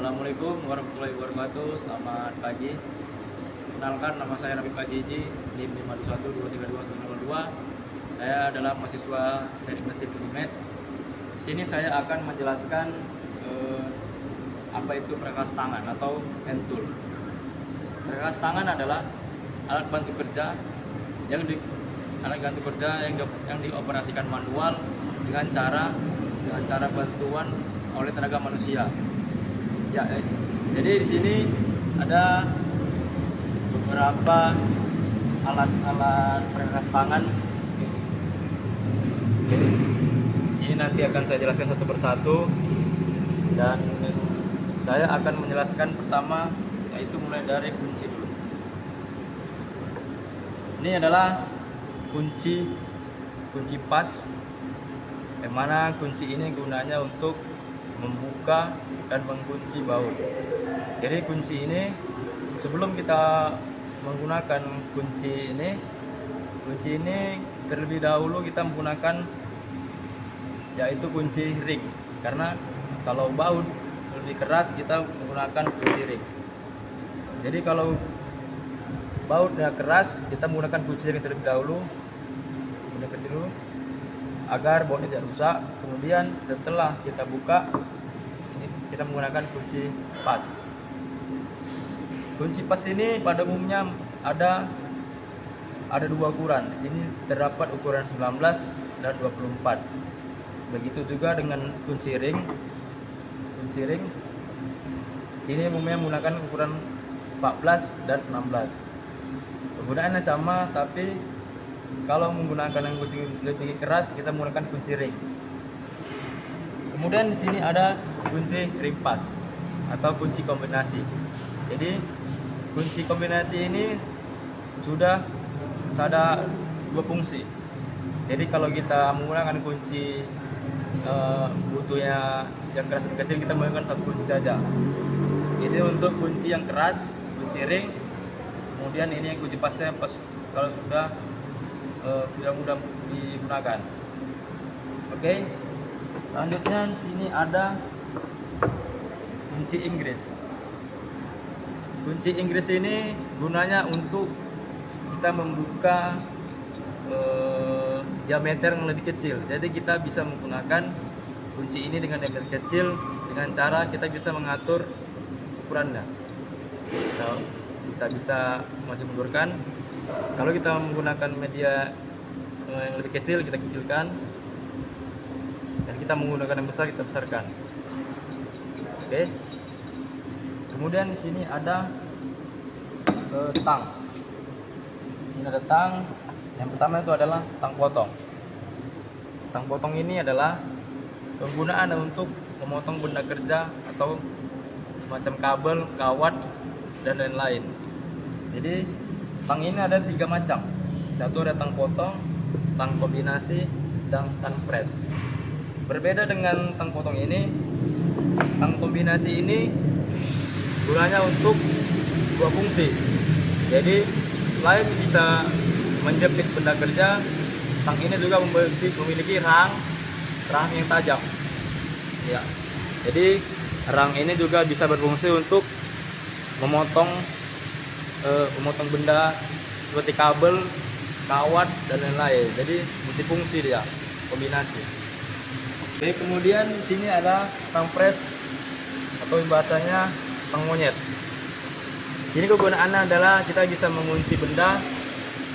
Assalamualaikum warahmatullahi wabarakatuh. Selamat pagi. Kenalkan, nama saya Rabi Pajiji, NIM 5123232. Saya adalah mahasiswa dari mesin Unimed. Di sini saya akan menjelaskan apa itu perkakas tangan atau hand tool. Perkakas tangan adalah alat bantu kerja yang dioperasikan manual dengan cara bantuan oleh tenaga manusia. Ya, jadi di sini ada beberapa alat perkakas tangan. Di sini nanti akan saya jelaskan satu persatu, dan saya akan menjelaskan pertama, yaitu mulai dari kunci dulu. Ini adalah kunci pas, yang mana kunci ini gunanya untuk membuka dan mengunci baut. Jadi kunci ini, sebelum kita menggunakan kunci ini terlebih dahulu kita menggunakan yaitu kunci ring, karena kalau baut lebih keras kita menggunakan kunci ring. Jadi kalau bautnya keras kita menggunakan kunci ring terlebih dahulu, agar bautnya tidak rusak. Kemudian setelah kita buka, kita menggunakan kunci pas. Kunci pas ini pada umumnya ada dua ukuran. Di sini terdapat ukuran 19 dan 24. Begitu juga dengan kunci ring. Sini umumnya menggunakan ukuran 14 dan 16. Penggunaannya sama, tapi kalau menggunakan yang kunci lebih keras kita menggunakan kunci ring. Kemudian di sini ada kunci ring pas atau kunci kombinasi. Jadi kunci kombinasi ini sudah ada dua fungsi. Jadi kalau kita menggunakan kunci butuhnya yang keras dan kecil, kita menggunakan satu kunci saja. Ini untuk kunci yang keras, kunci ring. Kemudian ini yang kunci pasnya pas kalau sudah mudah digunakan. Oke. Selanjutnya di sini ada kunci Inggris. Kunci Inggris ini gunanya untuk kita membuka diameter yang lebih kecil. Jadi kita bisa menggunakan kunci ini dengan diameter kecil dengan cara kita bisa mengatur ukurannya. Kita bisa maju mundurkan. Kalau kita menggunakan media yang lebih kecil, kita kecilkan. Dan kita menggunakan yang besar, kita besarkan. Oke. Kemudian di sini ada tang. Di sini ada tang. Yang pertama itu adalah tang potong. Tang potong ini adalah penggunaan untuk memotong benda kerja atau semacam kabel, kawat, dan lain-lain. Jadi tang ini ada 3 macam. Satu ada tang potong, tang kombinasi, dan tang press. Berbeda dengan tang potong ini, tang kombinasi ini gunanya untuk dua fungsi. Jadi selain bisa menjepit benda kerja, tang ini juga memiliki rang yang tajam. Ya. Jadi rang ini juga bisa berfungsi untuk memotong benda seperti kabel, kawat, dan lain-lain. Jadi multifungsi dia, kombinasi. Oke, kemudian di sini ada tang press atau bahasanya tang monyet. Ini kegunaannya adalah kita bisa mengunci benda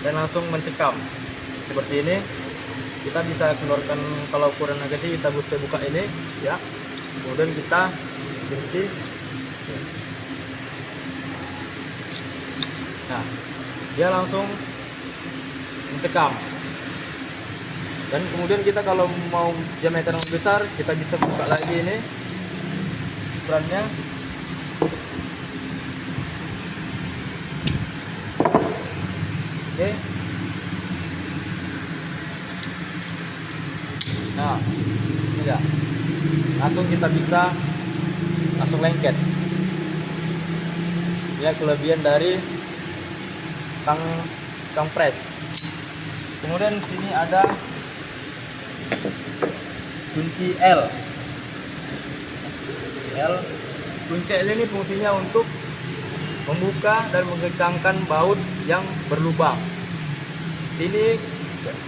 dan langsung mencekam. Seperti ini. Kita bisa keluarkan, kalau ukuran kecil kita bisa buka ini, ya. Kemudian kita kunci. Nah, dia langsung mencekam. Dan kemudian kita kalau mau diameter yang besar, kita bisa buka lagi ini ukurannya. Oke. Nah, ini ya. Langsung kita bisa langsung lengket. Ya, kelebihan dari tang press. Kemudian di sini ada kunci L. kunci L ini fungsinya untuk membuka dan mengencangkan baut yang berlubang. Sini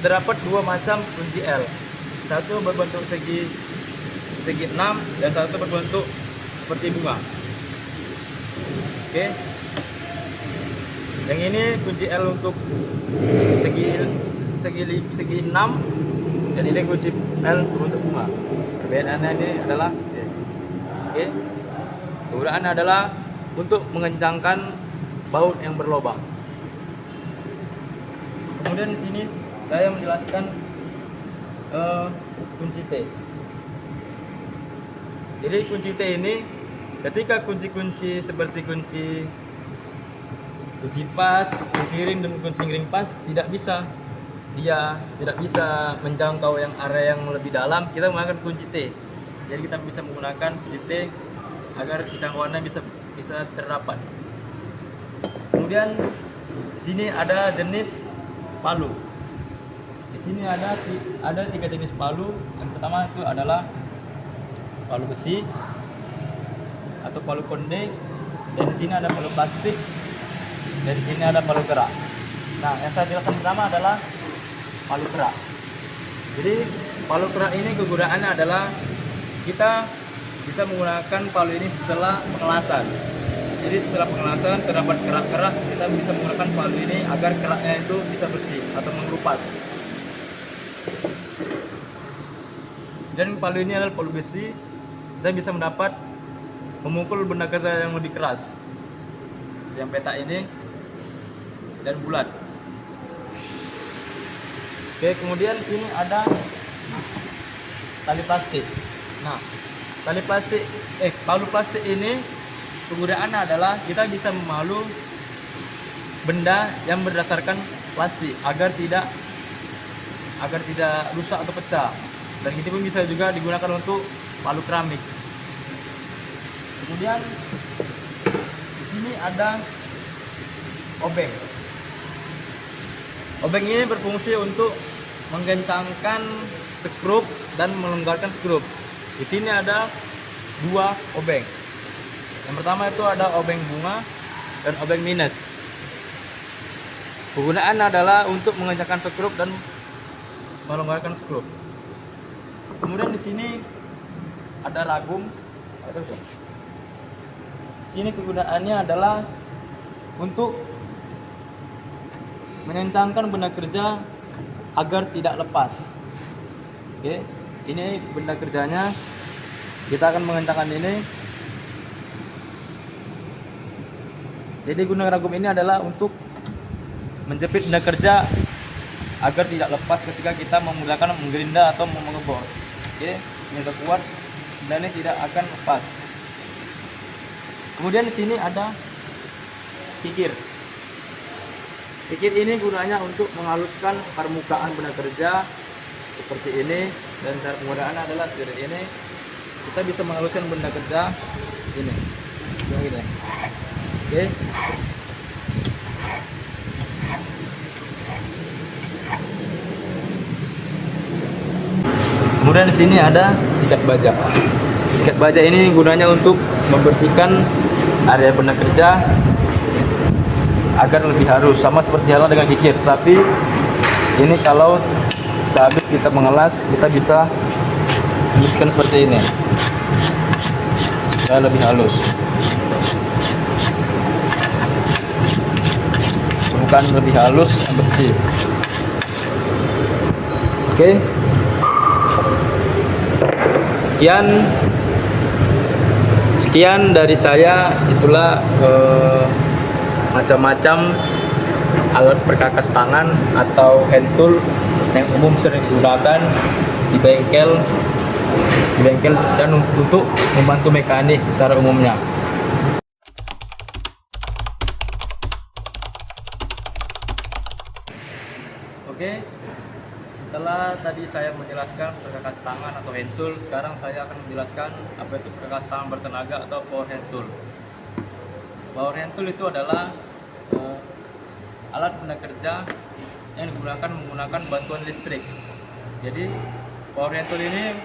terdapat dua macam kunci L. Satu berbentuk segi 6 dan satu berbentuk seperti bunga. Oke. Yang ini kunci L untuk segi 6 dan ini kunci L untuk bunga. Perbedaannya ini adalah oke. Kegunaan adalah untuk mengencangkan baut yang berlubang. Kemudian di sini saya menjelaskan kunci T. Jadi kunci T ini ketika kunci-kunci seperti kunci pas, kunci ring dan kunci ring pas tidak bisa menjangkau yang area yang lebih dalam, kita menggunakan kunci T. Jadi kita bisa menggunakan kunci T agar jangkauannya bisa terdapat. Kemudian di sini ada jenis palu. Di sini ada 3 jenis palu. Yang pertama itu adalah palu besi atau palu konde, dan di sini ada palu plastik, dan di sini ada palu kerak. Nah, yang saya jelaskan pertama adalah palu kerak. Jadi palu kerak ini kegunaannya adalah kita bisa menggunakan palu ini setelah pengelasan. Jadi setelah pengelasan terdapat kerak-kerak, kita bisa menggunakan palu ini agar keraknya itu bisa bersih atau mengelupas. Dan palu ini adalah palu besi, kita bisa memukul benda kerja yang lebih keras seperti yang petak ini dan bulat. Oke, kemudian ini ada tali plastik. Nah, palu plastik ini kegunaannya adalah kita bisa memalu benda yang berdasarkan plastik agar tidak rusak atau pecah. Dan itu pun bisa juga digunakan untuk palu keramik. Kemudian di sini ada obeng. Obeng ini berfungsi untuk menggencangkan skrup dan melonggarkan skrup. Di sini ada 2 obeng. Yang pertama itu ada obeng bunga dan obeng minus. Kegunaan adalah untuk mengencangkan skrup dan melonggarkan skrup. Kemudian di sini ada ragum. Di sini kegunaannya adalah untuk mengencangkan benda kerja agar tidak lepas. Oke, ini benda kerjanya. Kita akan mengencangkan ini. Jadi guna ragum ini adalah untuk menjepit benda kerja agar tidak lepas ketika kita menggunakan menggerinda atau mengebor. Oke, ini sudah kuat dan ini tidak akan lepas. Kemudian di sini ada kikir. Kikir ini gunanya untuk menghaluskan permukaan benda kerja seperti ini, dan cara penggunaannya adalah seperti ini. Kita bisa menghaluskan benda kerja ini. Begini. Oke. Kemudian di sini ada sikat baja. Sikat baja ini gunanya untuk membersihkan area benda kerja agar lebih halus, sama seperti halnya dengan kikir. Tapi ini kalau sehabis kita mengelas, kita bisa bersihkan seperti ini supaya lebih halus, permukaan lebih halus dan bersih. Oke. Sekian dari saya. Itulah macam-macam alat perkakas tangan atau hand tool yang umum sering digunakan di bengkel dan untuk membantu mekanik secara umumnya. Oke. Setelah tadi saya menjelaskan perkakas tangan atau hand tool, sekarang saya akan menjelaskan apa itu perkakas tangan bertenaga atau power hand tool. Power hand tool itu adalah alat benda kerja yang digunakan menggunakan bantuan listrik. Jadi power hand tool ini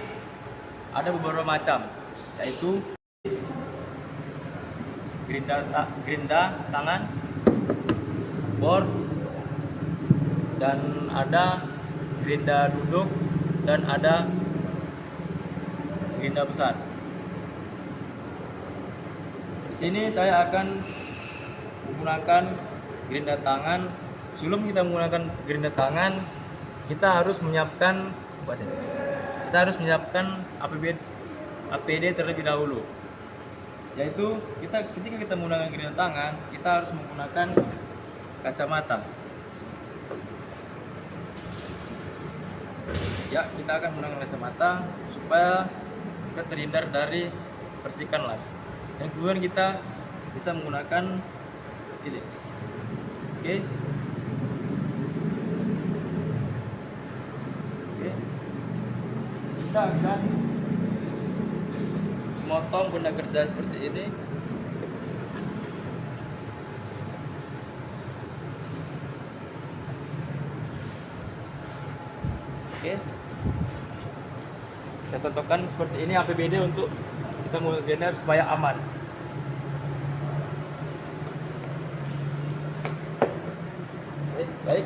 ada beberapa macam, yaitu gerinda tangan, board, dan ada gerinda duduk, dan ada gerinda besar. Di sini saya akan menggunakan gerinda tangan. Sebelum kita menggunakan gerinda tangan, kita harus menyiapkan APD terlebih dahulu. Yaitu ketika kita menggunakan gerinda tangan, kita harus menggunakan kacamata. Ya, kita akan menggunakan kacamata supaya kita terhindar dari percikan las. Dan kemudian kita bisa menggunakan seperti ini. Oke. Kita akan memotong benda kerja seperti ini. Oke. Saya contohkan seperti ini APBD untuk kita menggunakan supaya aman. Oke, baik.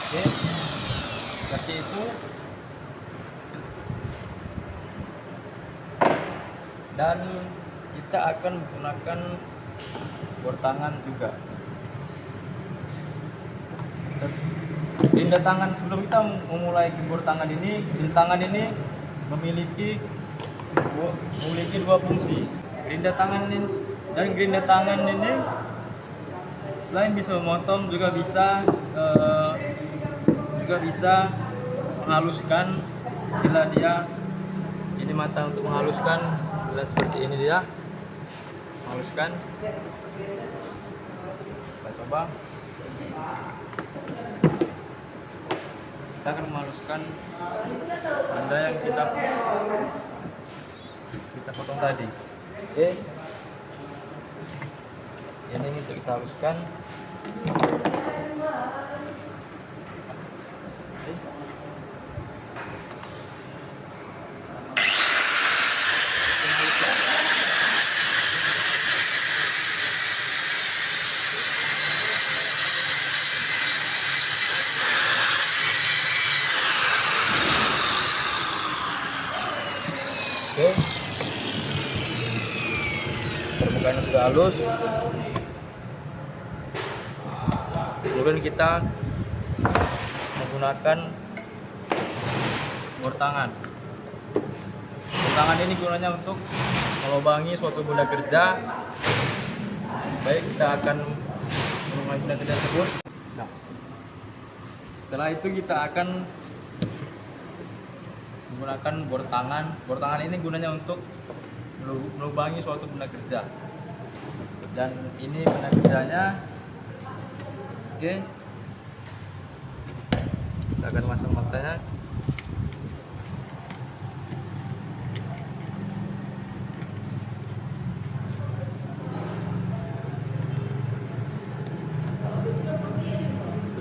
Oke, seperti itu. Dan kita akan menggunakan bor tangan juga. Gerinda tangan, sebelum kita memulai bor tangan ini, memiliki dua fungsi. Gerinda tangan ini selain bisa memotong juga bisa menghaluskan. Bila dia ini mata untuk menghaluskan, bila seperti ini dia menghaluskan. Kita coba. Kita akan menghaluskan benda yang kita potong tadi. Oke. Ini untuk kita haluskan. Oke, permukaannya sudah halus. Kemudian kita menggunakan bor tangan. Bor tangan ini gunanya untuk melubangi suatu benda kerja. Baik, kita akan menggunakan benda kerja tersebut. Nah, setelah itu kita akan menggunakan bor tangan. Bor tangan ini gunanya untuk melubangi suatu benda kerja. Dan ini benda kerjanya. Oke. Kita akan masang matanya.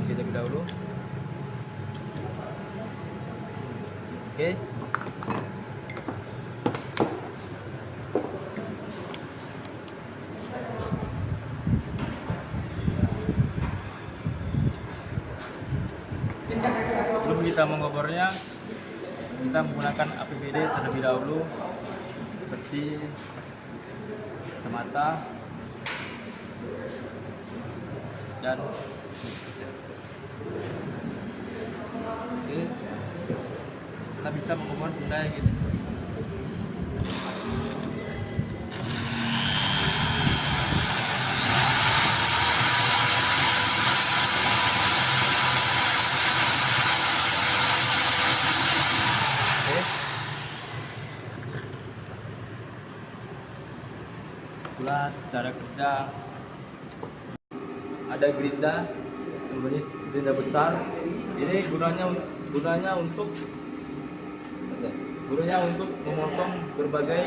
Kita dahulu. Oke. Sebelum kita mengobornya, kita menggunakan APBD terlebih dahulu, seperti kacamata dan oke. Kita bisa mengubah benda yang gini. Oke. itulah cara kerja. Ada gerinda, jenis gerinda besar. Ini gunanya untuk memotong berbagai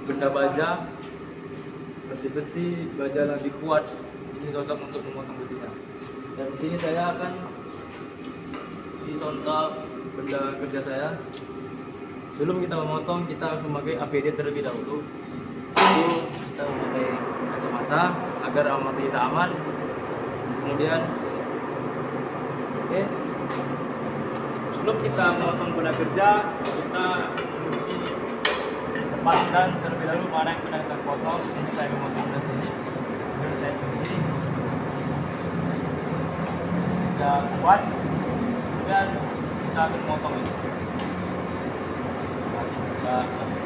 benda baja seperti besi, baja yang lebih kuat. Ini cocok untuk memotong besinya. Dan di sini saya akan contoh benda kerja saya. Sebelum kita memotong, kita harus memakai APD terlebih dahulu. Lalu kita memakai kacamata agar mata kita aman. Kemudian, sebelum kita memotong benda kerja, kita kunci depan dan terlebih dahulu mana yang pernah kita potong. Ini saya memotong dari sini. Kemudian saya kunci sudah kuat. Kemudian kita akan memotong ini. Kita potong ini.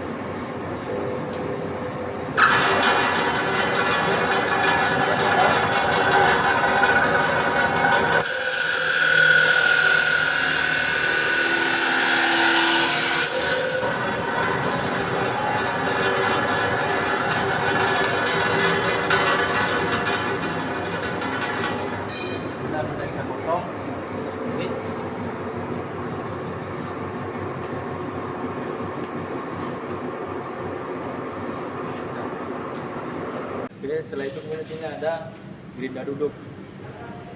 Oke, setelah itu kemudian sini ada gerinda duduk.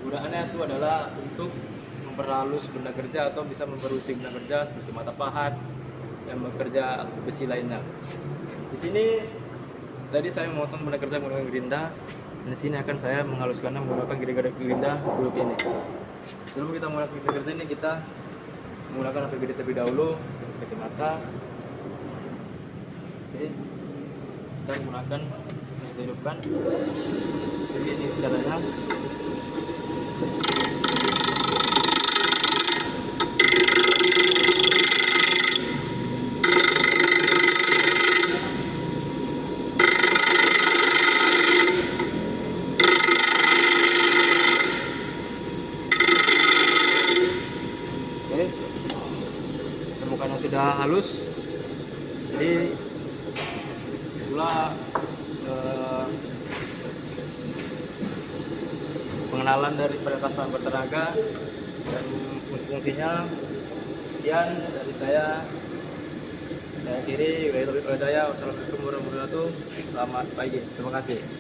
Gunaannya itu adalah untuk memperhalus benda kerja atau bisa memperuncing benda kerja seperti mata pahat dan bekerja besi lainnya. Di sini tadi saya memotong benda kerja menggunakan gerinda. Dan di sini akan saya menghaluskannya menggunakan gerinda duduk ini. Sebelum kita menggunakan gerinda kerja ini, kita menggunakan APD terlebih dahulu seperti kacamata. Oke, kita menggunakan hidupkan. Jadi ini caranya. Oke, temukannya sudah halus. Jadi itulah pengenalan dari peretasan bertenaga dan fungsinya. Sekian dari saya akhiri. Wassalamualaikum warahmatullahi wabarakatuh. Selamat pagi, terima kasih.